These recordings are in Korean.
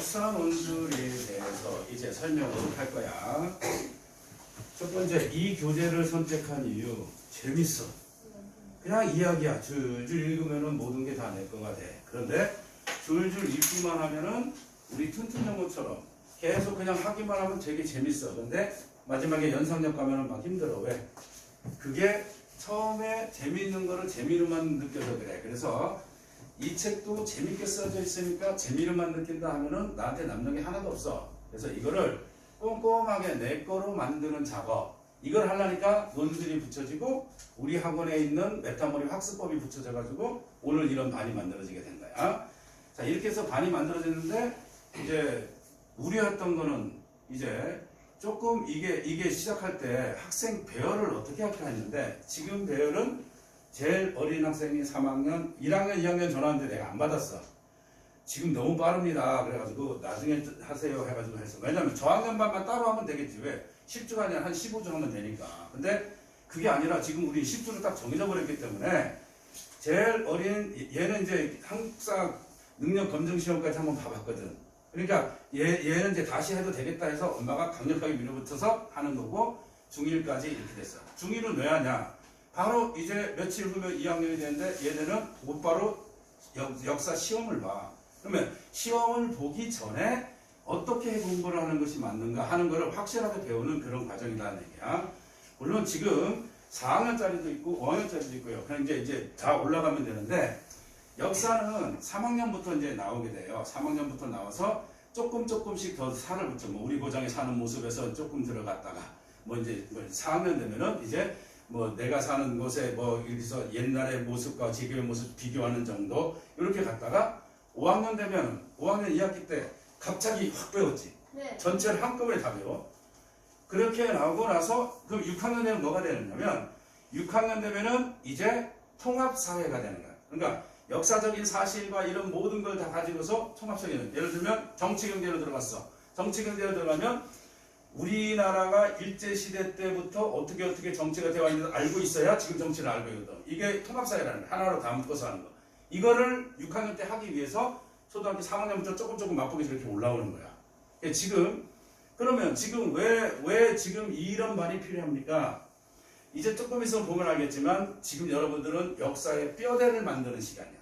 역사 논술에 대해서 이제 설명을 할 거야. 첫 번째, 이 교재를 선택한 이유. 재밌어. 그냥 이야기야. 줄줄 읽으면은 모든 게 다 내 거가 돼. 그런데 줄줄 읽기만 하면은 우리 튼튼 영어처럼 계속 그냥 하기만 하면 되게 재밌어. 그런데 마지막에 연상력 가면은 막 힘들어. 왜? 그게 처음에 재미있는 거를 재미로만 느껴서 그래. 그래서 이 책도 재밌게 써져 있으니까 재미로만 느낀다 하면은 나한테 남는 게 하나도 없어. 그래서 이거를 꼼꼼하게 내 거로 만드는 작업. 이걸 하려니까 논술이 붙여지고 우리 학원에 있는 메타모리 학습법이 붙여져가지고 오늘 이런 반이 만들어지게 된 거야. 자, 이렇게 해서 반이 만들어졌는데 이제 우려했던 거는 이제 조금 이게 시작할 때 학생 배열을 어떻게 할까 했는데 지금 배열은 제일 어린 학생이 3학년, 1학년, 2학년 전화하는데 내가 안 받았어. 지금 너무 빠릅니다. 그래가지고 나중에 하세요 해가지고 했어. 왜냐면 저학년반만 따로 하면 되겠지. 왜? 10주가 아니라 한 15주 하면 되니까. 근데 그게 아니라 지금 우리 10주를 딱 정해져 버렸기 때문에 제일 어린 얘는 이제 한국사 능력 검증 시험까지 한번 봐봤거든. 그러니까 얘는 이제 다시 해도 되겠다 해서 엄마가 강력하게 밀어붙여서 하는 거고 중1까지 이렇게 됐어. 중1은 왜 하냐? 바로 이제 며칠 후면 2학년이 되는데 얘네는 곧바로 역사 시험을 봐. 그러면 시험을 보기 전에 어떻게 공부를 하는 것이 맞는가 하는 것을 확실하게 배우는 그런 과정이라는 얘기야. 물론 지금 4학년짜리도 있고 5학년짜리도 있고요. 그냥 이제 다 올라가면 되는데 역사는 3학년부터 이제 나오게 돼요. 3학년부터 나와서 조금씩 더 살을 붙여. 뭐 우리 고장에 사는 모습에서 조금 들어갔다가 뭐 이제 4학년 되면은 이제 뭐 내가 사는 곳에 뭐 여기서 옛날의 모습과 지금의 모습 비교하는 정도 이렇게 갔다가 5학년 되면 5학년 2학기 때 갑자기 확 배웠지. 네. 전체를 한꺼번에 다 배워. 그렇게 나오고 나서 그럼 6학년 되면 뭐가 되느냐면 6학년 되면은 이제 통합사회가 되는 거야. 그러니까 역사적인 사실과 이런 모든 걸 다 가지고서 통합적인 예를 들면 정치경제로 들어갔어. 정치경제로 들어가면 우리나라가 일제시대 때부터 어떻게 정치가 되어 왔는지 알고 있어야 지금 정치를 알고 있거든. 이게 통합사회라는 거야. 하나로 다 묶어서 하는 거. 이거를 6학년 때 하기 위해서 초등학교 3학년부터 조금 맛보기 이렇게 올라오는 거야. 그러면 지금 왜 지금 이런 반이 필요합니까? 이제 조금 있으면 보면 알겠지만 지금 여러분들은 역사의 뼈대를 만드는 시간이야.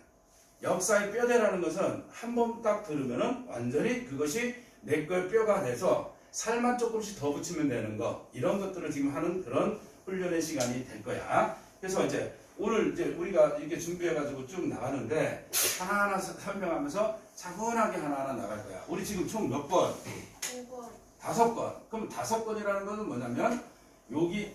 역사의 뼈대라는 것은 한 번 딱 들으면은 완전히 그것이 내 거의 뼈가 돼서 살만 조금씩 더 붙이면 되는 거. 이런 것들을 지금 하는 그런 훈련의 시간이 될 거야. 그래서 이제 오늘 이제 우리가 이렇게 준비해가지고 쭉 나가는데 하나하나 설명하면서 차분하게 하나하나 나갈 거야. 우리 지금 총 몇 권? 5번. 5권. 그럼 5권이라는 것은 뭐냐면 여기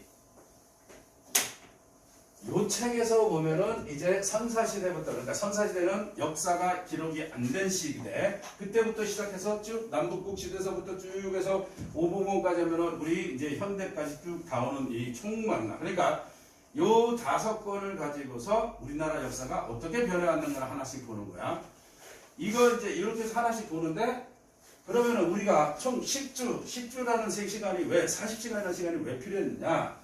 요 책에서 보면은 이제 선사시대부터 그러니까 선사시대는 역사가 기록이 안 된 시대 그때부터 시작해서 쭉 남북국 시대에서부터 쭉 해서 오봉원까지 하면은 우리 이제 현대까지 쭉 다오는 이 총망라 그러니까 요 5권을 가지고서 우리나라 역사가 어떻게 변해왔는가 하나씩 보는 거야. 이걸 이제 이렇게 해서 하나씩 보는데 그러면은 우리가 총 10주라는 시간이 왜 40시간이라는 시간이 왜 필요했느냐?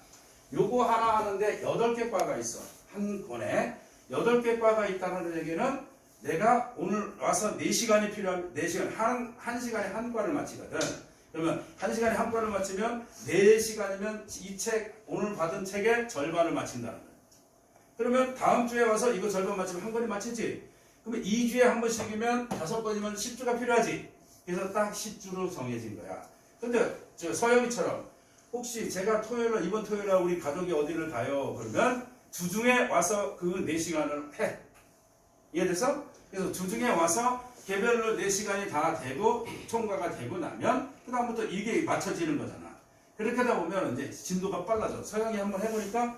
요거 하나 하는데 8개 과가 있어. 한 권에 8개 과가 있다는 얘기는 내가 오늘 와서 4시간이 필요한 4시간 한 시간에 한 과를 마치거든. 그러면 한 시간에 한 과를 마치면 4시간이면 이 책 오늘 받은 책의 절반을 마친다는 거야. 그러면 다음 주에 와서 이거 절반 마치면 한 권이 마치지. 그러면 2주에 한 번씩이면 5권이면 10주가 필요하지. 그래서 딱 10주로 정해진 거야. 근데 저 서영이처럼 혹시 제가 이번 토요일날 우리 가족이 어디를 가요? 그러면 주중에 와서 그 4시간을 해. 이해됐어? 그래서 주중에 와서 개별로 4시간이 다 되고 총과가 되고 나면 그 다음부터 이게 맞춰지는 거잖아. 그렇게 하다 보면 이제 진도가 빨라져. 서영이 한번 해보니까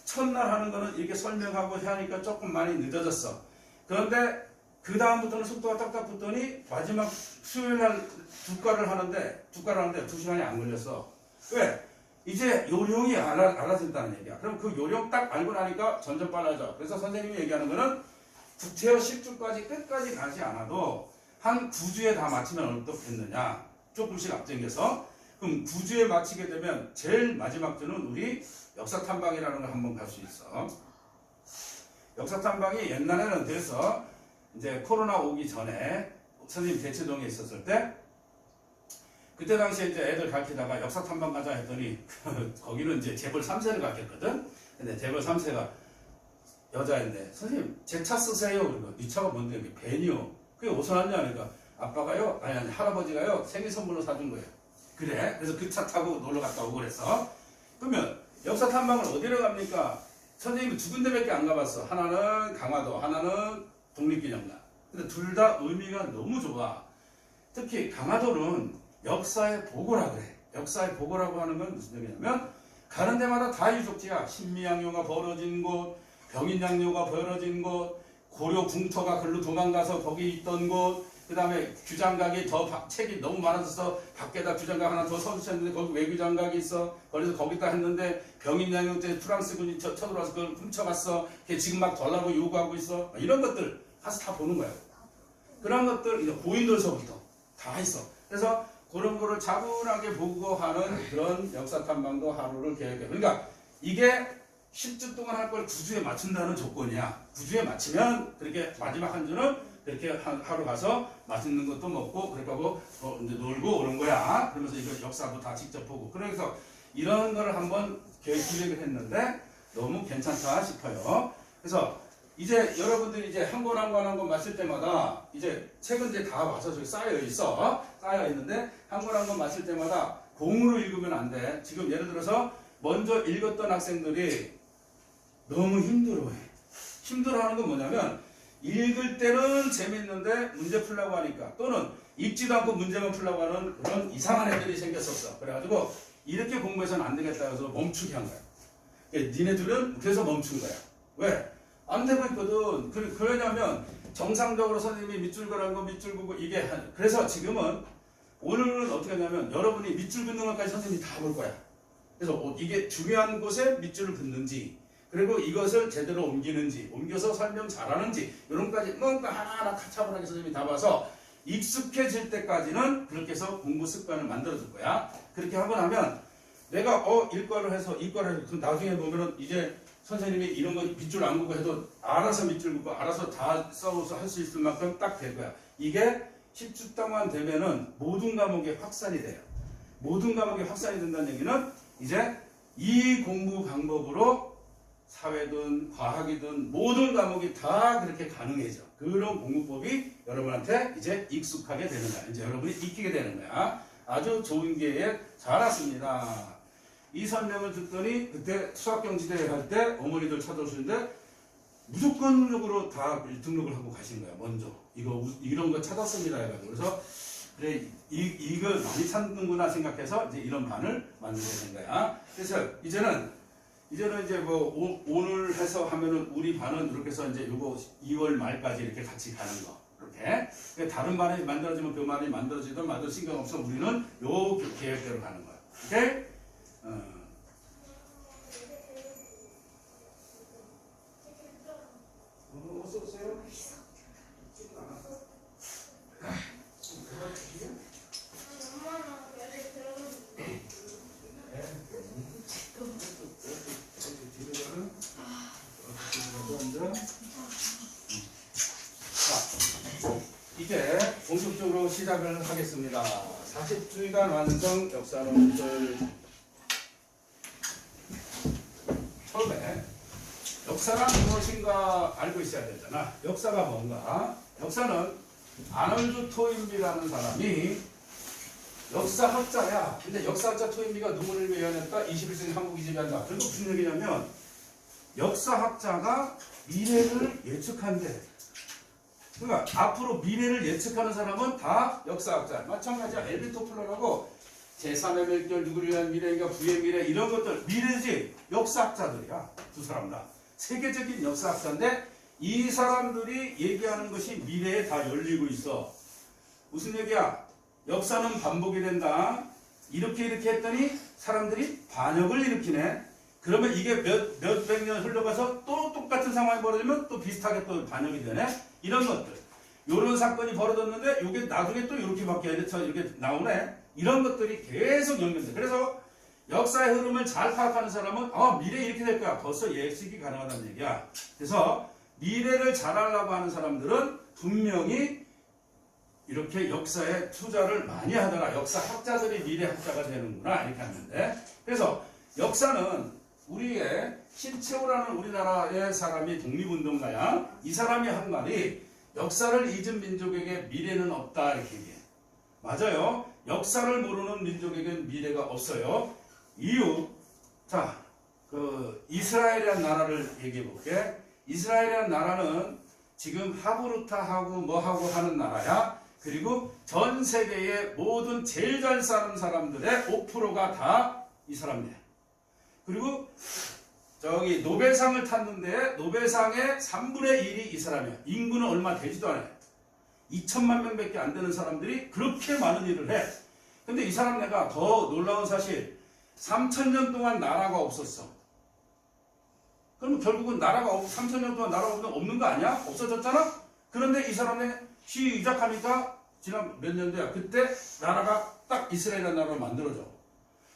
첫날 하는 거는 이렇게 설명하고 하니까 조금 많이 늦어졌어. 그런데 그 다음부터는 속도가 딱딱 붙더니 마지막 수요일날 두 과를 하는데 2시간이 안 걸렸어. 왜? 이제 요령이 알아진다는 얘기야. 그럼 그 요령 딱 알고 나니까 점점 빨라져. 그래서 선생님이 얘기하는 거는 국태어 10주까지 끝까지 가지 않아도 한 9주에 다 마치면 어떻겠느냐. 조금씩 앞당겨서. 그럼 9주에 마치게 되면 제일 마지막 주는 우리 역사탐방이라는 걸 한번 갈 수 있어. 역사탐방이 옛날에는 그래서 이제 코로나 오기 전에 선생님 대치동에 있었을 때 그때 당시에 이제 애들 가르치다가 역사 탐방 가자 했더니 거기는 이제 재벌 3세를 가르쳤거든. 근데 재벌 3세가 여자인데 선생님 제 차 쓰세요. 그러니까 이 차가 뭔데? 벤이요. 그게 어디서 났냐? 그러니까 아빠가요? 아니 할아버지가요 생일 선물로 사준 거예요. 그래? 그래서 그 차 타고 놀러 갔다 오고 그랬어. 그러면 역사 탐방을 어디로 갑니까? 선생님이 두 군데밖에 안 가봤어. 하나는 강화도, 하나는 독립기념관. 근데 둘 다 의미가 너무 좋아. 특히 강화도는 역사의 보고라 그래. 역사의 보고라고 하는 건 무슨 얘기냐면 가는 데마다 다 유적지야. 신미양요가 벌어진 곳, 병인양요가 벌어진 곳, 고려 궁터가 글로 도망가서 거기 있던 곳, 그 다음에 규장각이 책이 너무 많아져서 밖에다 규장각 하나 더 서주셨는데 거기 외규장각이 있어. 그래서 거기다 했는데 병인양요 때 프랑스군이 쳐들어와서 그걸 훔쳐갔어. 걔 지금 막 달라고 요구하고 있어. 이런 것들 가서 다 보는 거야. 그런 것들 이제 고인돌서부터 다 있어. 그래서 그런 거를 차분하게 보고 하는 그런 역사 탐방도 하루를 계획해. 그러니까 이게 10주 동안 할 걸 9주에 맞춘다는 조건이야. 9주에 맞추면 그렇게 마지막 한 주는 그렇게 하루 가서 맛있는 것도 먹고 그렇게 하고 이제 놀고 오는 거야. 그러면서 이거 역사도 다 직접 보고. 그래서 이런 거를 한번 기획을 했는데 너무 괜찮다 싶어요. 그래서 이제 여러분들이 이제 한 권 한 권 마실 때마다 이제 책은 이제 다 와서 저기 쌓여 있어. 쌓여 있는데 한 권 한 권 마실 때마다 공으로 읽으면 안 돼. 지금 예를 들어서 먼저 읽었던 학생들이 너무 힘들어해. 힘들어하는 건 뭐냐면 읽을 때는 재밌는데 문제 풀려고 하니까 또는 읽지도 않고 문제만 풀려고 하는 그런 이상한 애들이 생겼었어. 그래가지고 이렇게 공부해서는 안 되겠다 해서 멈추게 한 거야. 니네들은 그래서 멈춘 거야. 왜? 안 되고 있거든. 그러냐면 정상적으로 선생님이 밑줄 그는 거 밑줄 긋고 이게 그래서 지금은 오늘은 어떻게 하냐면 여러분이 밑줄 긋는 것까지 선생님이 다 볼 거야. 그래서 이게 중요한 곳에 밑줄을 긋는지 그리고 이것을 제대로 옮기는지 옮겨서 설명 잘하는지 이런 것까지 뭔가 하나하나 카차분하게 선생님이 다 봐서 익숙해질 때까지는 그렇게 해서 공부 습관을 만들어 줄 거야. 그렇게 하고 나면 내가 일과를 해서 이과를 해서 그 나중에 보면은 이제 선생님이 이런 거 밑줄 안 긋고 해도 알아서 밑줄 긋고 알아서 다 써서 할 수 있을 만큼 딱 될 거야. 이게 10주 동안 되면은 모든 과목이 확산이 돼요. 모든 과목이 확산이 된다는 얘기는 이제 이 공부 방법으로 사회든 과학이든 모든 과목이 다 그렇게 가능해져. 그런 공부법이 여러분한테 이제 익숙하게 되는 거야. 이제 여러분이 익히게 되는 거야. 아주 좋은 기회에 잘 왔습니다. 이 설명을 듣더니 그때 수학경지대 할 때 어머니들 찾아오시는데 무조건적으로 다 등록을 하고 가신 거야. 먼저 이런 거 찾았습니다 해가지고 그래서 그래 이걸 많이 찾는구나 생각해서 이제 이런 반을 만들게 된 거야. 그래서 이제는 이제 뭐 오늘 해서 하면은 우리 반은 이렇게 해서 이제 요거 2월 말까지 이렇게 같이 가는 거 이렇게 다른 반이 만들어지면 그 반이 만들어지든 만들 신경 없어. 우리는 요 계획대로 가는 거야. 오케이? 어서 오세요. 이제 본격적으로 시작을 하겠습니다. 40주간 완성 역사론을 처음에 역사란 무엇인가 알고 있어야 되잖아. 역사가 뭔가? 역사는 아놀드 토인비라는 사람이 역사학자야. 근데 역사학자 토인비가 누구를 외연했다? 21세기 한국이 지배한다. 그리고 무슨 얘기냐면 역사학자가 미래를 예측한대. 그러니까 앞으로 미래를 예측하는 사람은 다 역사학자. 마찬가지야. 엘빈 토플러라고 제3의 멸결, 누구를 위한 미래인가, 부의 미래 이런 것들 미래지 역사학자들이야. 두 사람 다. 세계적인 역사학자인데 이 사람들이 얘기하는 것이 미래에 다 열리고 있어. 무슨 얘기야? 역사는 반복이 된다. 이렇게 했더니 사람들이 반역을 일으키네. 그러면 이게 몇백 년 흘러가서 또 똑같은 상황이 벌어지면 또 비슷하게 또 반역이 되네. 이런 것들. 이런 사건이 벌어졌는데 이게 나중에 또 이렇게 바뀌어야 돼. 이렇게 나오네. 이런 것들이 계속 연결돼. 그래서 역사의 흐름을 잘 파악하는 사람은 미래 이렇게 될 거야. 벌써 예측이 가능하다는 얘기야. 그래서 미래를 잘 알려고 하는 사람들은 분명히 이렇게 역사에 투자를 많이 하다가 역사학자들이 미래학자가 되는구나 이렇게 하는데, 그래서 역사는 우리의 신채호라는 우리나라의 사람이 독립운동가야. 이 사람이 한 말이 역사를 잊은 민족에게 미래는 없다 이렇게 얘기해. 맞아요. 역사를 모르는 민족에게는 미래가 없어요. 이유, 자, 그 이스라엘이라는 나라를 얘기해 볼게. 이스라엘이라는 나라는 지금 하브루타하고 뭐하고 하는 나라야. 그리고 전 세계의 모든 제일 잘 사는 사람들의 5%가 다 이 사람이야. 그리고 저기 노벨상을 탔는데 노벨상의 3분의 1이 이 사람이야. 인구는 얼마 되지도 않아요. 2천만 명밖에 안 되는 사람들이 그렇게 많은 일을 해. 근데 이 사람 내가 더 놀라운 사실, 3,000년 동안 나라가 없었어. 그럼 결국은 나라가 3,000년 동안 나라가 없는 거 아니야? 없어졌잖아? 그런데 이 사람이 시작하니까 지난 몇 년도야. 그때 나라가 딱 이스라엘이라는 나라를 만들어져.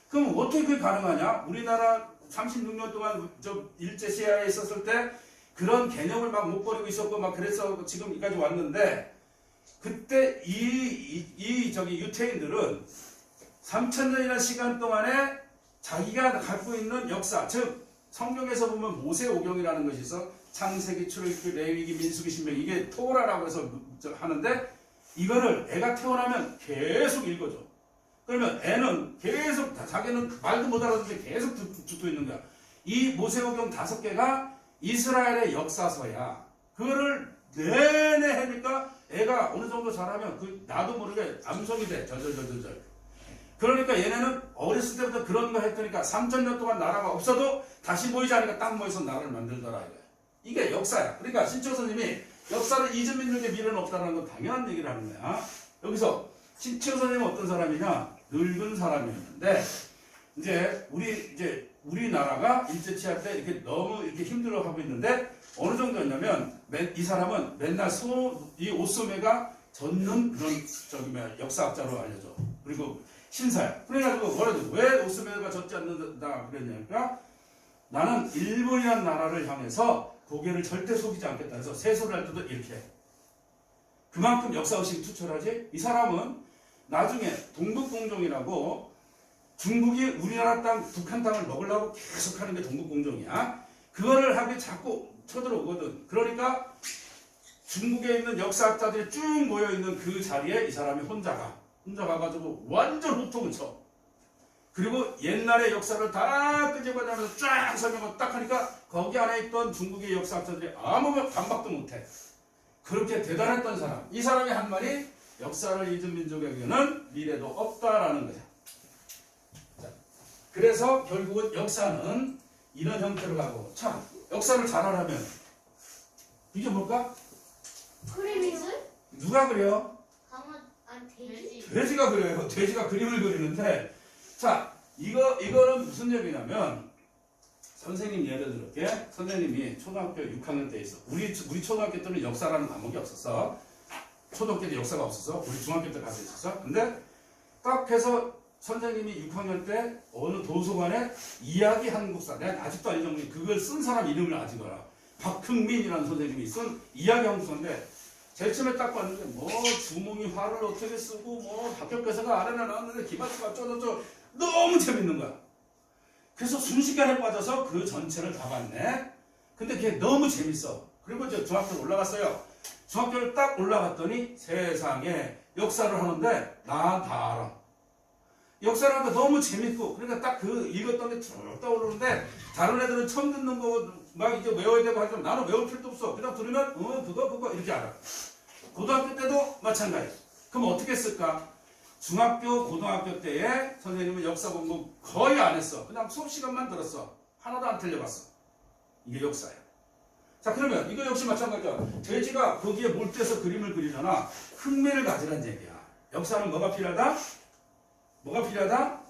그럼 어떻게 그게 가능하냐? 우리나라 36년 동안 저 일제시대에 있었을 때 그런 개념을 막 못 버리고 있었고 막 그래서 지금 여기까지 왔는데, 그때 저기 유태인들은 3,000년이라는 시간 동안에 자기가 갖고 있는 역사, 즉 성경에서 보면 모세오경이라는 것이 있어. 창세기, 출애굽기, 레위기, 민수기, 신명기, 이게 토라라고 해서 하는데, 이거를 애가 태어나면 계속 읽어줘. 그러면 애는 계속, 자기는 말도 못 알아듣는데 계속 듣고 있는 거야. 이 모세오경 5개가 이스라엘의 역사서야. 그거를 내내 하니까 애가 어느 정도 잘하면 나도 모르게 암송이 돼. 절절절절. 그러니까 얘네는 어렸을 때부터 그런 거 했더니까 3,000년 동안 나라가 없어도 다시 모이지 않으니까 딱 모여서 나라를 만들더라 이거야. 이게 역사야. 그러니까 신채호 선생님이 역사를 잊은 민족의 미래는 없다는 건 당연한 얘기를 하는 거야. 여기서 신채호 선생님은 어떤 사람이냐? 늙은 사람이었는데, 이제 우리나라가 일제치할 때 이렇게 너무 이렇게 힘들어하고 있는데, 어느 정도였냐면 이 사람은 맨날 이 오소매가 젖는 그런 역사학자로 알려져. 그리고 신사야. 그래가지고 뭐라도 왜 오스메가 젖지 않는다 그랬냐니까, 나는 일본이라는 나라를 향해서 고개를 절대 속이지 않겠다 해서 세소를 할 때도 이렇게 해. 그만큼 역사의식이 투철하지. 이 사람은 나중에 동북공정이라고, 중국이 우리나라 땅, 북한 땅을 먹으려고 계속 하는 게 동북공정이야. 그거를 하기 자꾸 쳐들어오거든. 그러니까 중국에 있는 역사학자들이 쭉 모여있는 그 자리에 이 사람이 혼자 가가지고 완전 호통을 쳐. 그리고 옛날의 역사를 다 끄집어내면서 쫙 설명을 딱 하니까 거기 안에 있던 중국의 역사학자들이 아무 반박도 못해. 그렇게 대단했던 사람. 이 사람이 한 말이 역사를 잊은 민족에게는 미래도 없다라는 거야. 자, 그래서 결국은 역사는 이런 형태로 가고, 참 역사를 잘 알아면 이게 뭘까? 그림이슬? 누가 그래요? 돼지? 돼지가 그래요. 돼지가 그림을 그리는데, 자, 이거는 무슨 얘기냐면, 선생님 예를 들을게. 선생님이 초등학교 6학년 때 있어. 우리 초등학교 때는 역사라는 과목이 없었어. 초등학교 때 역사가 없었어. 우리 중학교 때 가서 있었어. 근데 딱 해서 선생님이 6학년 때 어느 도서관에 이야기 한국사, 내가 아직도 안 잊어먹는 그걸 쓴 사람 이름을 아직 알아. 박흥민이라는 선생님이 쓴 이야기 한국사인데, 제일 처음에 딱 봤는데 뭐 주몽이 화를 어떻게 쓰고 뭐 박격교사가 아래나 나왔는데 기마수가 어쩌고저쩌고 너무 재밌는 거야. 그래서 순식간에 빠져서 그 전체를 다 봤네. 근데 그게 너무 재밌어. 그리고 이제 중학교로 올라갔어요. 중학교를 딱 올라갔더니 세상에 역사를 하는데 나 다 알아. 역사를 하니까 너무 재밌고, 그러니까 딱 그 읽었던 게 쭉 떠오르는데, 다른 애들은 처음 듣는 거 막 이제 외워야 되고 하지만 나는 외울 필요도 없어. 그냥 들으면 그거 이렇게 알아. 고등학교 때도 마찬가지. 그럼 어떻게 했을까? 중학교, 고등학교 때에 선생님은 역사 공부 거의 안 했어. 그냥 수업 시간만 들었어. 하나도 안 틀려봤어. 이게 역사야. 자, 그러면 이거 역시 마찬가지야. 돼지가 거기에 몰두해서 그림을 그리잖아. 흥미를 가지란 얘기야. 역사는 뭐가 필요하다? 뭐가 필요하다?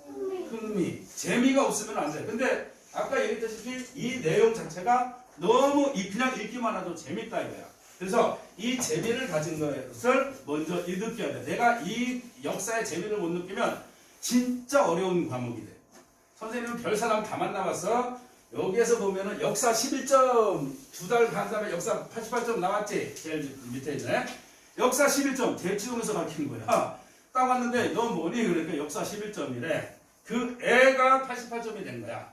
흥미. 재미가 없으면 안 돼. 근데 아까 얘기했다시피 이 내용 자체가 너무 그냥 읽기만 해도 재밌다 이거야. 그래서 이 재미를 가진 것을 먼저 느껴야 돼. 내가 이 역사의 재미를 못 느끼면 진짜 어려운 과목이 돼. 선생님은 별 사람 다 만나봤어. 여기에서 보면은 역사 11점, 2달 간 다음에 역사 88점 나왔지. 제일 밑에 있네. 역사 11점 대치동에서 가르친 거야. 딱 왔는데 너 뭐니? 그러니까 역사 11점이래. 그 애가 88점이 된 거야.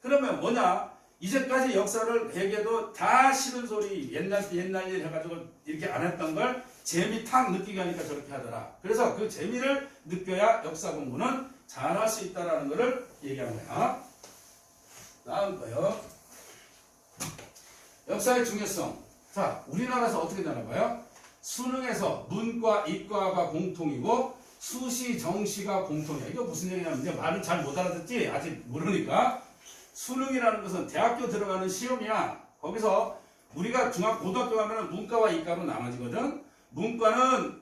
그러면 뭐냐? 이제까지 역사를 얘기해도 다 싫은 소리 옛날 일 해가지고 이렇게 안 했던 걸 재미 탁 느끼게 하니까 저렇게 하더라. 그래서 그 재미를 느껴야 역사 공부는 잘할 수 있다라는 것을 얘기하는 거야. 다음 거요. 역사의 중요성. 자, 우리나라에서 어떻게 되나 봐요? 수능에서 문과, 이과가 공통이고 수시, 정시가 공통이야. 이거 무슨 얘기냐면 이제 말을 잘 못 알아듣지? 아직 모르니까. 수능이라는 것은 대학교 들어가는 시험이야. 거기서 우리가 고등학교 가면 문과와 이과로 나눠지거든. 문과는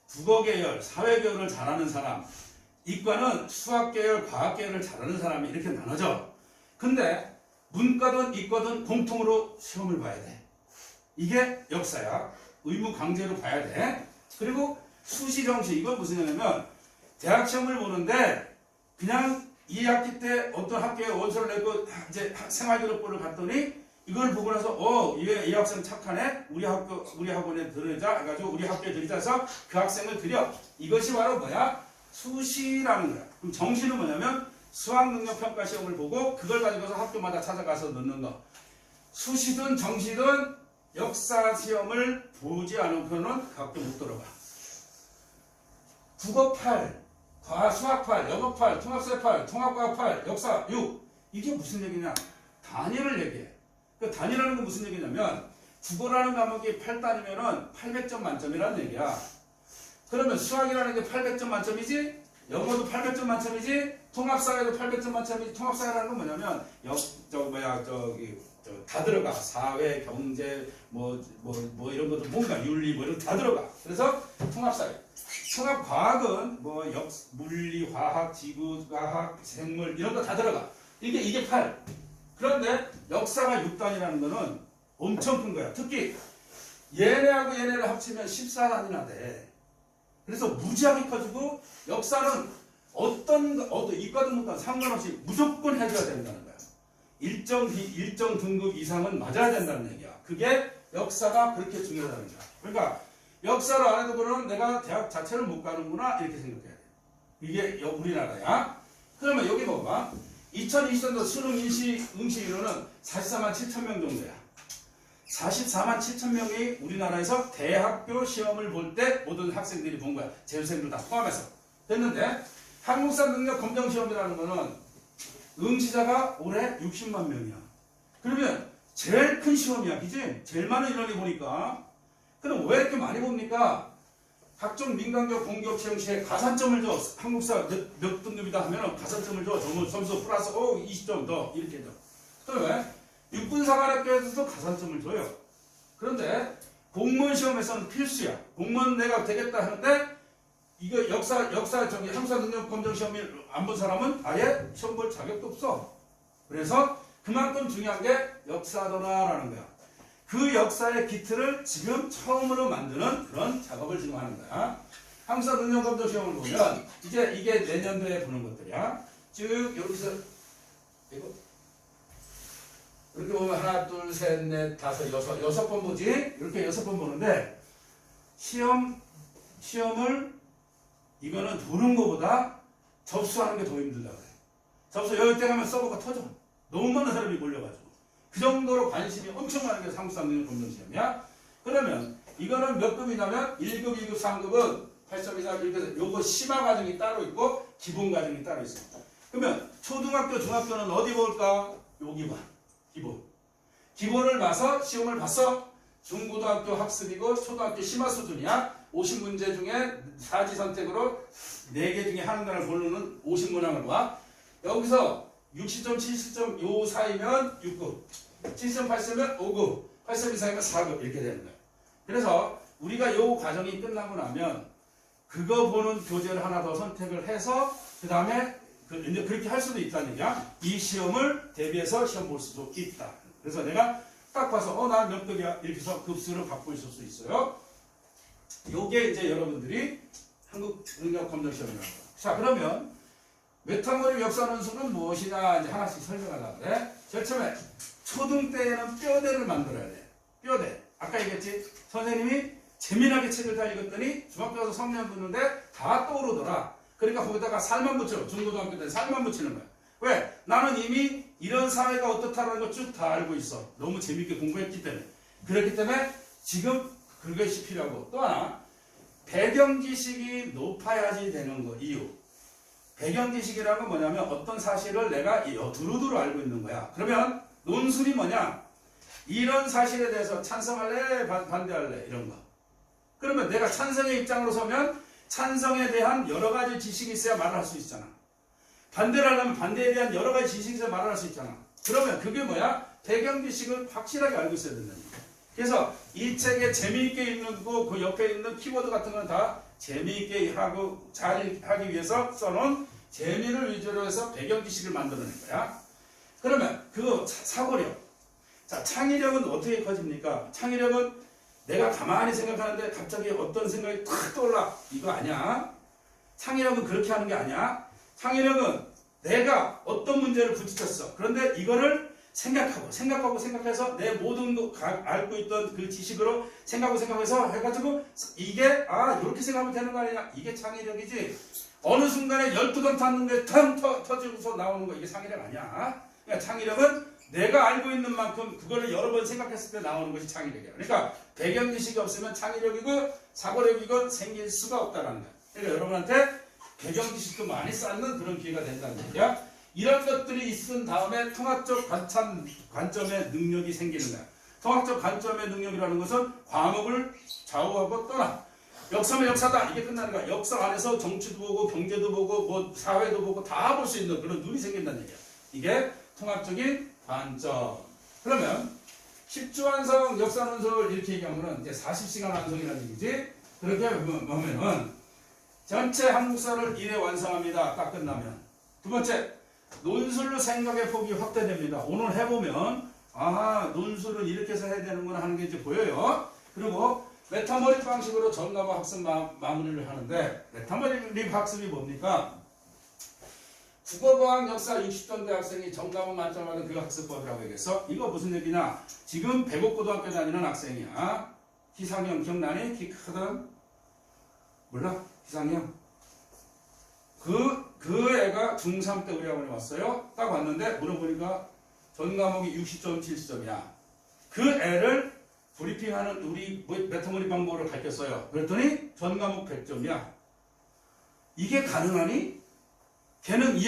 국어 계열, 사회 계열을 잘하는 사람, 이과는 수학 계열, 과학 계열을 잘하는 사람이 이렇게 나눠져. 근데 문과든 이과든 공통으로 시험을 봐야 돼. 이게 역사야. 의무 강제로 봐야 돼. 그리고 수시, 정시 이건 무슨 얘기냐면 대학 시험을 보는데 그냥 2학기 때 어떤 학교에 원서를 내고 이제 생활기록부를 갔더니 이걸 보고 나서 이 학생 착하네. 우리 학원에 들으자 해가지고 우리 학교에 들이자 해서 그 학생을 들여. 이것이 바로 뭐야? 수시라는 거야. 그럼 정시는 뭐냐면 수학능력평가 시험을 보고 그걸 가지고서 학교마다 찾아가서 넣는 거. 수시든 정시든 역사 시험을 보지 않고는 그 학교 못 들어가. 국어 8, 수학 8, 영어 8, 통합사 8, 통합과학 8, 역사 6. 이게 무슨 얘기냐? 단위를 얘기해. 그 단위라는 건 무슨 얘기냐면 국어라는 과목이 8단이면은 800점 만점이라는 얘기야. 그러면 수학이라는 게 800점 만점이지? 영어도 800점 만점이지? 통합사회도 800점 만점이지? 통합사회라는 건 뭐냐면 다 들어가. 사회, 경제, 이런 것도 뭔가 윤리 이런 다 들어가. 그래서 통합사회. 통합과학은 물리, 화학, 지구과학, 생물 이런 거 다 들어가. 이게 8. 그런데 역사가 6단이라는 거는 엄청 큰 거야. 특히 얘네하고 얘네를 합치면 14단이나 돼. 그래서 무지하게 커지고 역사는 어떤 이과든 문과든 상관없이 무조건 해줘야 된다는 거야. 일정 등급 이상은 맞아야 된다는 얘기야. 그게 역사가 그렇게 중요하다는 거야. 그러니까 역사를 안 해도 그러면 내가 대학 자체를 못 가는구나 이렇게 생각해야 돼. 이게 우리나라야. 그러면 여기 봐봐. 2020년도 수능 응시 인원은 44만 7천 명 정도야. 44만 7천 명이 우리나라에서 대학교 시험을 볼 때 모든 학생들이 본 거야. 재수생들 다 포함해서. 됐는데 한국사 능력 검정 시험이라는 거는 응시자가 올해 60만 명이야. 그러면 제일 큰 시험이야. 그지? 제일 많은 인원이 보니까. 그럼 왜 이렇게 많이 봅니까? 각종 민간기업 공기업 채용시에 가산점을 줘. 한국사 몇 등급이다 하면 가산점을 줘. 점수 플러스 20점 더 이렇게 줘. 그러면 육군사관학교에서도 가산점을 줘요. 그런데 공무원 시험에서는 필수야. 공무원 내가 되겠다 하는데 이거 한국사 능력 검정 시험이 안 본 사람은 아예 시험 볼 자격도 없어. 그래서 그만큼 중요한 게 역사더라라는 거야. 그 역사의 기틀을 지금 처음으로 만드는 그런 작업을 지금 하는 거야. 한국사 능력 검정 시험을 보면 이게 내년도에 보는 것들이야. 쭉 여기서 이거 이렇게 보면 하나, 둘, 셋, 넷, 다섯, 여섯 번 보지? 이렇게 6번 보는데 시험을 이거는 보는 것보다 접수하는 게 더 힘들다 그래. 접수 여기 때 가면 서버가 터져. 너무 많은 사람이 몰려가지고. 그 정도로 관심이 엄청 많은 게 한국사 능력 검정 시험이야. 그러면 이거는 몇 급이냐면 1급, 2급, 3급은 8점 이상 이렇게 해서 요거 심화 과정이 따로 있고 기본 과정이 따로 있습니다. 그러면 초등학교, 중학교는 어디 볼까? 여기 봐. 기본을 봐서 시험을 봤어. 중고등학교 학습이고 초등학교 심화 수준이야. 50문제 중에 사지 선택으로 4개 중에 하나를 고르는 50문항을 봐. 여기서 60점, 70점 요 사이면 6급, 70점, 80점 5급, 80점 이상이면 4급 이렇게 되는 거야. 그래서 우리가 요 과정이 끝나고 나면 그거 보는 교재를 하나 더 선택을 해서 그 다음에 이제 그렇게 할 수도 있다는 얘기야. 이 시험을 대비해서 시험 볼 수도 있다. 그래서 내가 딱 봐서 난 몇 급이야 이렇게 해서 급수를 갖고 있을 수 있어요. 요게 이제 여러분들이 한국 능력 검정 시험이라고. 자, 그러면 메타모립 역사 논술은 무엇이냐 이제 하나씩 설명하려고 그래. 제일 처음에 초등 때에는 뼈대를 만들어야 돼. 뼈대. 아까 얘기했지? 선생님이 재미나게 책을 다 읽었더니 중학교 가서 성명 붙는데 다 떠오르더라. 그러니까 거기다가 살만 붙여. 중고등학교 때 살만 붙이는 거야. 왜? 나는 이미 이런 사회가 어떻다는 거 쭉 다 알고 있어. 너무 재밌게 공부했기 때문에. 그렇기 때문에 지금 그것이 필요하고, 또 하나 배경 지식이 높아야지 되는 거. 이유. 배경 지식이라는 건 뭐냐면 어떤 사실을 내가 두루두루 알고 있는 거야. 그러면 논술이 뭐냐? 이런 사실에 대해서 찬성할래? 반대할래? 이런 거. 그러면 내가 찬성의 입장으로 서면 찬성에 대한 여러 가지 지식이 있어야 말을 할 수 있잖아. 반대를 하려면 반대에 대한 여러 가지 지식이 있어야 말을 할 수 있잖아. 그러면 그게 뭐야? 배경 지식을 확실하게 알고 있어야 된다는 거야. 그래서 이 책에 재미있게 읽는 거, 그 옆에 있는 키워드 같은 건 다 재미있게 하고 잘 하기 위해서 써놓은 재미를 위주로 해서 배경 지식을 만들어낸 거야. 그러면 그 사고력. 자, 창의력은 어떻게 커집니까? 창의력은 내가 가만히 생각하는데 갑자기 어떤 생각이 탁 떠올라. 이거 아니야. 창의력은 그렇게 하는 게 아니야. 창의력은 내가 어떤 문제를 부딪혔어. 그런데 이거를 생각해서 내 모든 알고 있던 그 지식으로 생각해서 해가지고 이게 이렇게 생각하면 되는 거 아니냐. 이게 창의력이지. 어느 순간에 12번 탔는데 텅 터지고서 나오는 거 이게 창의력 아니야. 그러니까 창의력은 내가 알고 있는 만큼 그거를 여러 번 생각했을 때 나오는 것이 창의력이야. 그러니까 배경 지식이 없으면 창의력이고 사고력이고 생길 수가 없다는 거야. 그러니까 여러분한테 배경 지식도 많이 쌓는 그런 기회가 된다는 얘기야. 이런 것들이 있은 다음에 통합적 관점의 능력이 생기는 거야. 통합적 관점의 능력이라는 것은 과목을 좌우하고 떠나. 역사면 역사다. 이게 끝나는 거야. 역사 안에서 정치도 보고 경제도 보고 뭐 사회도 보고 다 볼 수 있는 그런 눈이 생긴다는 얘기야. 이게 통합적인 관점. 그러면 10주 완성 역사 논술 이렇게 얘기하면은 이제 40시간 완성이라는 얘기지. 그렇게 보면은 전체 한국사를 1회 완성합니다. 딱 끝나면. 두 번째, 논술로 생각의 폭이 확대됩니다. 오늘 해보면 논술은 이렇게 해서 해야 되는구나 하는 게 이제 보여요. 그리고 메타모릭 방식으로 전과목 학습 마무리를 하는데, 메타모릭 학습이 뭡니까? 국어과학 역사 60점 대학생이 전과목 만점 받은 그 학습법이라고 얘기해서, 이거 무슨 얘기냐? 지금 백옥고등학교 다니는 학생이야. 희상형 기억나니? 키 크던? 몰라? 희상형? 그 애가 중3 때 우리 학원에 왔어요. 딱 왔는데 물어보니까 전 과목이 60점, 70점이야. 그 애를 브리핑하는 우리 메타모릭 방법을 가르쳤어요. 그랬더니 전 과목 100점이야. 이게 가능하니? 걔는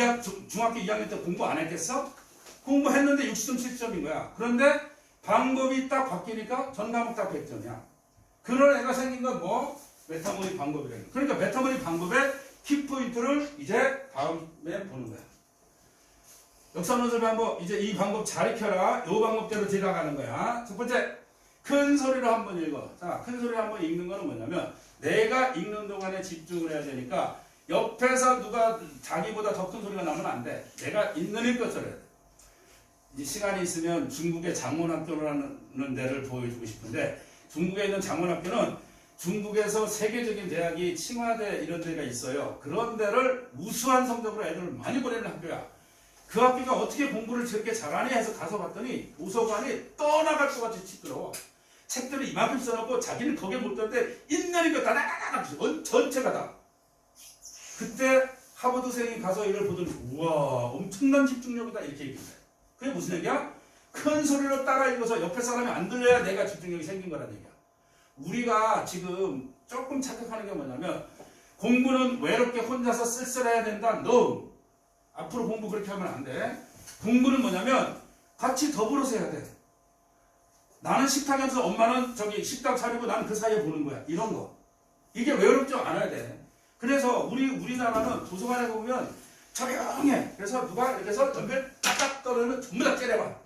중학교 2학년 때 공부 안 했겠어? 공부했는데 60점, 70점인 거야. 그런데 방법이 딱 바뀌니까 전 과목 딱 100점이야. 그런 애가 생긴 건 뭐? 메타모릭 방법이래요. 그러니까 메타모릭 방법의 키포인트를 이제 다음에 보는 거야. 역사 논술 방법, 이제 이 방법 잘 익혀라. 이 방법대로 지나가는 거야. 첫 번째, 큰 소리로 한번 읽어. 자, 큰 소리로 한번 읽는 거는 뭐냐면, 내가 읽는 동안에 집중을 해야 되니까, 옆에서 누가 자기보다 더 큰 소리가 나면 안 돼. 내가 있는 것처럼 해야 돼. 이 시간이 있으면 중국의 장문학교라는 데를 보여주고 싶은데, 중국에 있는 장문학교는 중국에서 세계적인 대학이 칭화대 이런 데가 있어요. 그런 데를 우수한 성적으로 애들을 많이 보내는 학교야. 그 학교가 어떻게 공부를 저렇게 잘하니 해서 가서 봤더니 도서관이 떠나갈 것 같이 시끄러워. 책들을 이만큼 써놓고 자기는 거기에 못 들었는데 있는 거 다다다다 전체가 다. 그때 하버드생이 가서 이걸 보더니 우와 엄청난 집중력이다 이렇게 얘기해. 그게 무슨 얘기야? 큰 소리로 따라 읽어서 옆에 사람이 안 들려야 내가 집중력이 생긴 거란 얘기야. 우리가 지금 조금 착각하는 게 뭐냐면 공부는 외롭게 혼자서 쓸쓸해야 된다. No. 앞으로 공부 그렇게 하면 안 돼. 공부는 뭐냐면 같이 더불어서 해야 돼. 나는 식탁에서 엄마는 저기 식당 차리고 나는 그 사이에 보는 거야. 이런 거. 이게 외롭지 않아야 돼. 그래서 우리나라는 도서관에 보면 조용해. 그래서 누가 이렇게 해서 연필 딱딱 떨어지면 전부 다 째려봐.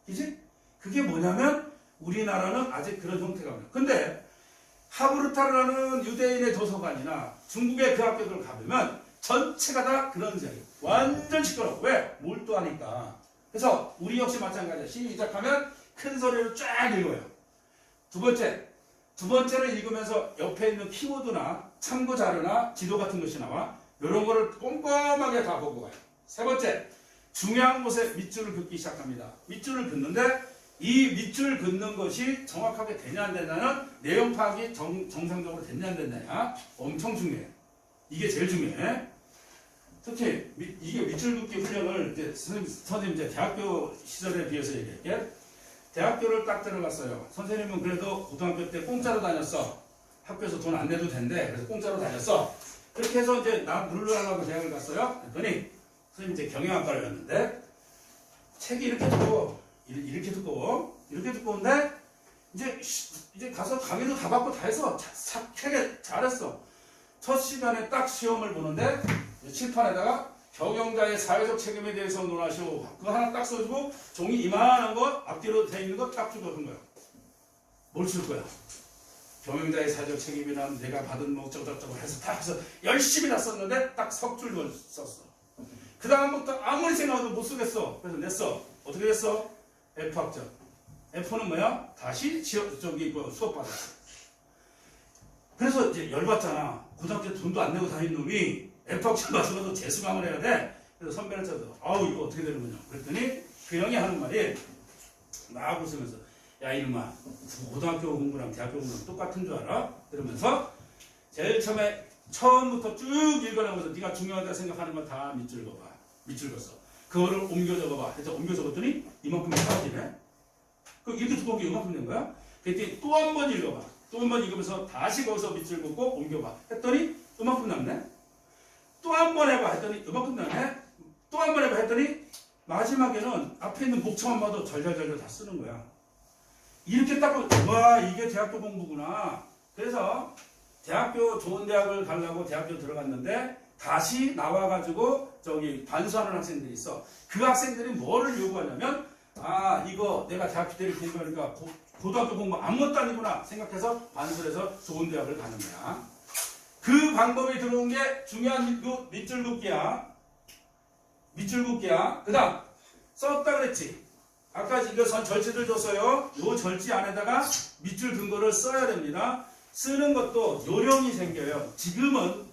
그지? 그게 뭐냐면 우리나라는 아직 그런 형태가 없어요. 근데 하브르타라는 유대인의 도서관이나 중국의 그 학교들 가보면 전체가 다 그런 자리. 완전 시끄러워. 왜? 몰두하니까. 그래서 우리 역시 마찬가지야. 시작하면 큰 소리로 쫙 읽어요. 두 번째를 읽으면서 옆에 있는 키워드나 참고 자료나 지도 같은 것이 나와. 이런 거를 꼼꼼하게 다 보고 가요. 세 번째, 중요한 곳에 밑줄을 긋기 시작합니다. 밑줄을 긋는데 이 밑줄 긋는 것이 정확하게 되냐 안 되냐는 내용 파악이 정상적으로 되냐 안 되냐야 엄청 중요해. 이게 제일 중요해. 특히 이게 밑줄 긋기 훈련을 이제 선생님 이제 대학교 시절에 비해서 얘기할게. 대학교를 딱 들어갔어요. 선생님은 그래도 고등학교 때 공짜로 다녔어. 학교에서 돈 안 내도 된대. 그래서 공짜로 다녔어. 그렇게 해서 이제 나 물러나려고 대학을 갔어요. 그랬더니 선생님 이제 경영학과를 갔는데 책이 이렇게 두꺼워. 이렇게 두꺼워. 이렇게 두꺼운데 이제 가서 강의도 다 받고 다 해서 되게 잘했어. 첫 시간에 딱 시험을 보는데 칠판에다가 경영자의 사회적 책임에 대해서 논하시오. 그거 하나 딱 써주고 종이 이만한 거 앞뒤로 돼 있는 거 딱 주고 한 거야. 뭘 쓸 거야? 경영자의 사회적 책임이란 내가 받은 뭐 어쩌고저쩌고 해서 다 해서 열심히 다 썼는데 딱 석 줄만 썼어. 그 다음부터 아무리 생각해도 못 쓰겠어. 그래서 냈어. 어떻게 됐어? F 합격. F는 뭐야? 다시 수업 받았어. 그래서 이제 열받잖아. 고등학교 돈도 안 내고 다닌 놈이 F 합격 받아서도 재수강을 해야 돼. 그래서 선배를 쳐서 아우 이거 어떻게 되는 거냐. 그랬더니 그 형이 하는 말이 막 웃으면서 야 이놈아 고등학교 공부랑 대학교 공부랑 똑같은 줄 알아? 그러면서 제일 처음부터 쭉 읽어나면서 네가 중요하다 생각하는 거 다 밑줄 그어봐. 밑줄 그었어. 그거를 옮겨 적어봐. 해서 옮겨 적었더니 이만큼 사라지네. 그 이렇게 두꺼운 게 이만큼 된 거야. 그랬더니 또 한 번 읽어봐. 또 한 번 읽으면서 다시 거기서 밑줄 긋고 옮겨봐. 했더니 이만큼 남네. 또 한 번 해봐. 했더니 이만큼 남네. 또 한 번 해봐. 했더니 마지막에는 앞에 있는 목차만 봐도 절절절절 다 쓰는 거야. 이렇게 딱 와 이게 대학교 공부구나. 그래서 대학교 좋은 대학을 가려고 대학교 들어갔는데 다시 나와가지고 저기 반수하는 학생들이 있어. 그 학생들이 뭐를 요구하냐면 아 이거 내가 대학교 때를 공부하니까 고등학교 공부 아무것도 아니구나 생각해서 반수를 해서 좋은 대학을 가는 거야. 그 방법이 들어온 게 중요한 밑줄 긋기야. 밑줄 긋기야. 그 다음 썼다 그랬지. 아까 이거 절지를 줬어요. 요 절지 안에다가 밑줄 근 거를 써야 됩니다. 쓰는 것도 요령이 생겨요. 지금은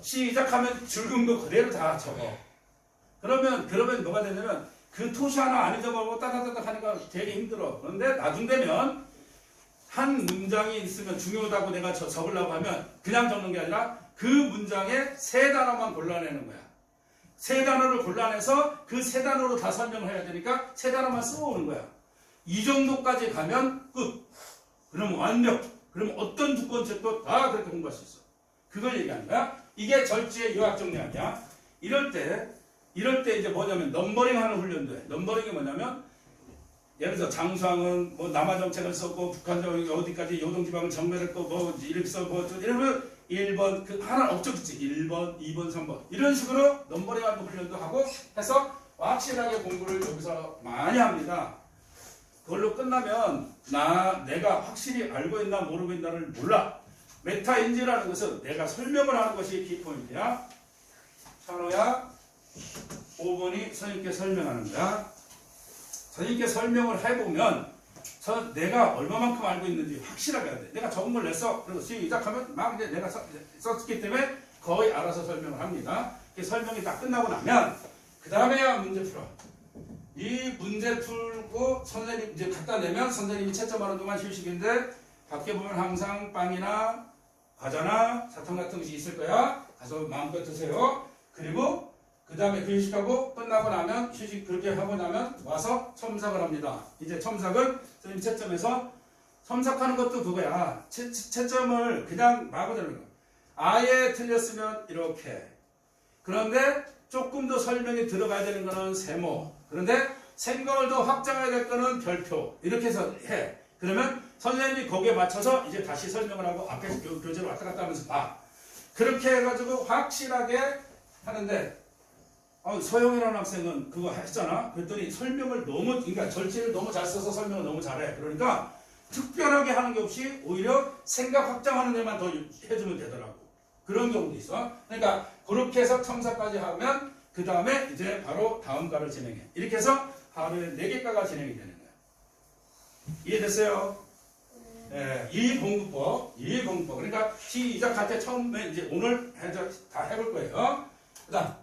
시작하면 줄근 거 그대로 다 적어. 그러면 뭐가 되냐면 그 토시 하나 안 잊어버리고 따다다닥 하니까 되게 힘들어. 그런데 나중 되면 한 문장이 있으면 중요하다고 내가 적으려고 하면 그냥 적는 게 아니라 그 문장에 세 단어만 골라내는 거야. 세 단어를 골라내서 그 세 단어로 다 설명을 해야 되니까 세 단어만 써오는 거야. 이 정도까지 가면 끝. 그럼 완벽. 그러면 어떤 두꺼운 책도 다 그렇게 공부할 수 있어. 그걸 얘기하는 거야. 이게 절지의 요약 정리학이야. 이럴 때 이제 뭐냐면 넘버링 하는 훈련도 해. 넘버링이 뭐냐면 예를 들어서 장수왕은 뭐 남한 정책을 썼고 북한 어디까지 요동지방을 정멸했고 뭐 이렇게 써고 이러면 1번 그 하나 억적있지 1번 2번 3번 이런 식으로 넘버링 하는 훈련도 하고 해서 확실하게 공부를 여기서 많이 합니다. 그걸로 끝나면 내가 확실히 알고 있나 모르고 있나를 몰라. 메타인지라는 것은 내가 설명을 하는 것이 키포인트야. 찬호야 5번이 선생님께 설명하는 거야. 선생님께 설명을 해보면 내가 얼마만큼 알고 있는지 확실하게 해야 돼. 내가 적은 걸 냈어. 그래서 시작하면 막 이제 내가 썼기 때문에 거의 알아서 설명을 합니다. 설명이 다 끝나고 나면 그 다음에야 문제 풀어. 이 문제 풀고 선생님 이제 갖다 내면 선생님이 채점하는 동안 휴식인데 밖에 보면 항상 빵이나 과자나 사탕 같은 것이 있을 거야. 가서 마음껏 드세요. 그리고 그 다음에 그 휴식하고 끝나고 나면 휴식 그렇게 하고 나면 와서 첨삭을 합니다. 이제 첨삭은 선생님 채점에서 첨삭하는 것도 그거야. 채점을 그냥 마구 되는 거야. 아예 틀렸으면 이렇게. 그런데 조금 더 설명이 들어가야 되는 거는 세모. 그런데 생각을 더 확장해야 될 거는 별표. 이렇게 해서 해. 그러면 선생님이 거기에 맞춰서 이제 다시 설명을 하고 앞에 교재로 왔다 갔다 하면서 봐. 그렇게 해가지고 확실하게 하는데 서영이라는 학생은 그거 했잖아. 그랬더니 설명을 그러니까 절지를 너무 잘 써서 설명을 너무 잘해. 그러니까 특별하게 하는 게 없이 오히려 생각 확장하는 데만 더 해주면 되더라고. 그런 경우도 있어. 그러니까 그렇게 해서 첨삭까지 하면 그 다음에 이제 바로 다음 과를 진행해. 이렇게 해서 하루에 4개 과가 진행이 되는 거야. 이해됐어요? 네. 이 공부법. 그러니까 시작 할 때 처음에 이제 오늘 다 해볼 거예요. 그 다음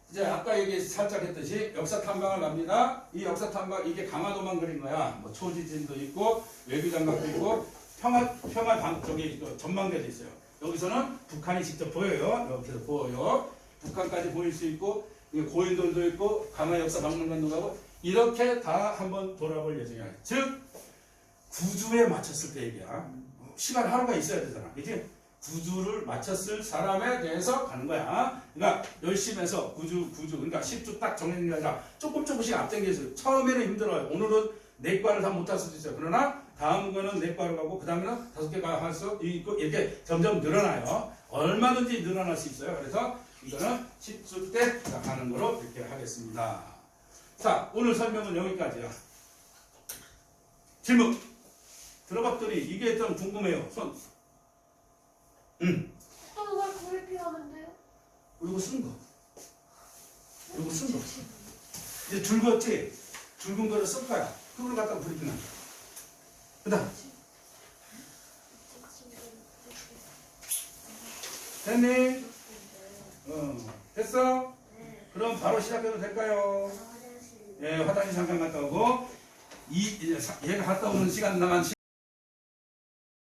이제 아까 얘기 살짝 했듯이 역사 탐방을 갑니다. 이 역사 탐방 이게 강화도만 그린 거야. 뭐 초지진도 있고 외교장갑도 있고 평화 방 저기 전망대도 있어요. 여기서는 북한이 직접 보여요. 여기서 보여요. 북한까지 보일 수 있고 고인돌도 있고 강화 역사 박물관도 가고 이렇게 다 한번 돌아볼 예정이야. 즉 구주에 맞췄을 때 얘기야. 시간 하루가 있어야 되잖아. 그지? 구주를 맞췄을 사람에 대해서 가는 거야. 그러니까 열심히 해서 구주 그러니까 10주 딱 정해진 게 아니라 조금씩 앞당겨서 처음에는 힘들어요. 오늘은 4과를 다 못할 수도 있어요. 그러나 다음 거는 4과로 가고 그 다음에는 5개가 할 수 있고 이렇게 점점 늘어나요. 얼마든지 늘어날 수 있어요. 그래서 이거는 10주 때 가는 거로 이렇게 하겠습니다. 자, 오늘 설명은 여기까지야. 질문 들어봤더니 이게 좀 궁금해요. 손. 왜 그걸 필요하는데요? 이거 쓴 거. 이거 쓴 거. 이제 줄었지? 줄근 거를 쓸 거야. 그걸 갖다가 브리핑 한다. 그 다음. 됐니? 됐어? 그럼 바로 시작해도 될까요? 예, 화장실 잠깐 갔다 오고, 얘가 갔다 오는 시간 나만